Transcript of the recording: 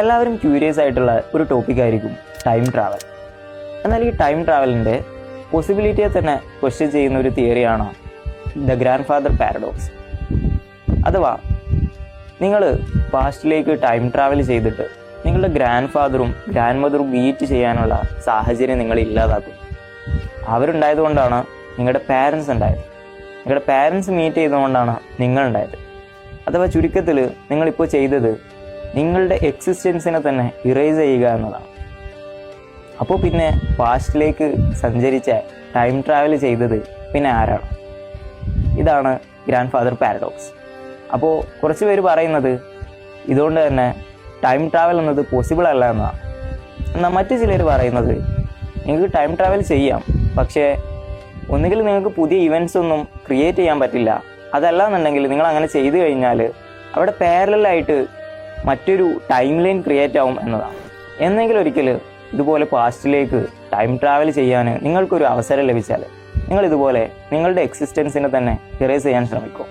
എല്ലാവരും ക്യൂരിയസ് ആയിട്ടുള്ള ഒരു ടോപ്പിക്കായിരിക്കും ടൈം ട്രാവൽ. എന്നാൽ ഈ ടൈം ട്രാവലിൻ്റെ പോസിബിലിറ്റിയെ തന്നെ ക്വസ്റ്റ്യൻ ചെയ്യുന്ന ഒരു തിയറിയാണ് ദ ഗ്രാൻഡ് ഫാദർ പാരഡോക്സ്. അഥവാ നിങ്ങൾ പാസ്റ്റിലേക്ക് ടൈം ട്രാവൽ ചെയ്തിട്ട് നിങ്ങളുടെ ഗ്രാൻഡ് ഫാദറും ഗ്രാൻഡ് മദറും മീറ്റ് ചെയ്യാനുള്ള സാഹചര്യം നിങ്ങൾ ഇല്ലാതാക്കും. അവരുണ്ടായതുകൊണ്ടാണ് നിങ്ങളുടെ പാരൻസ് ഉണ്ടായത്. നിങ്ങളുടെ പാരൻസ് മീറ്റ് ചെയ്തുകൊണ്ടാണ് നിങ്ങളുണ്ടായത്. അഥവാ ചുരുക്കത്തിൽ നിങ്ങളിപ്പോൾ ചെയ്തത് നിങ്ങളുടെ എക്സിസ്റ്റൻസിനെ തന്നെ ഇറേസ് ചെയ്യുക എന്നതാണ്. അപ്പോൾ പിന്നെ പാസ്റ്റിലേക്ക് സഞ്ചരിച്ച ടൈം ട്രാവൽ ചെയ്തത് പിന്നെ ആരാണ്? ഇതാണ് ഗ്രാൻഡ് ഫാദർ പാരഡോക്സ്. അപ്പോൾ കുറച്ച് പേര് പറയുന്നത് ഇതുകൊണ്ട് തന്നെ ടൈം ട്രാവൽ എന്നത് പോസിബിൾ അല്ല എന്നതാണ്. എന്നാൽ മറ്റു ചിലർ പറയുന്നത് നിങ്ങൾക്ക് ടൈം ട്രാവൽ ചെയ്യാം, പക്ഷേ ഒന്നുകിൽ നിങ്ങൾക്ക് പുതിയ ഇവൻറ്റ്സ് ഒന്നും ക്രിയേറ്റ് ചെയ്യാൻ പറ്റില്ല. അതല്ല എന്നുണ്ടെങ്കിൽ നിങ്ങൾ അങ്ങനെ ചെയ്തു കഴിഞ്ഞാൽ അവിടെ പാരലലായിട്ട് മറ്റൊരു ടൈം ലൈൻ ക്രിയേറ്റ് ആവും എന്നതാണ്. എന്നെങ്കിലും ഒരിക്കൽ ഇതുപോലെ പാസ്റ്റിലേക്ക് ടൈം ട്രാവൽ ചെയ്യാൻ നിങ്ങൾക്കൊരു അവസരം ലഭിച്ചാൽ നിങ്ങൾ ഇതുപോലെ നിങ്ങളുടെ എക്സിസ്റ്റൻസിനെ തന്നെ ഇറേസ് ചെയ്യാൻ ശ്രമിക്കും.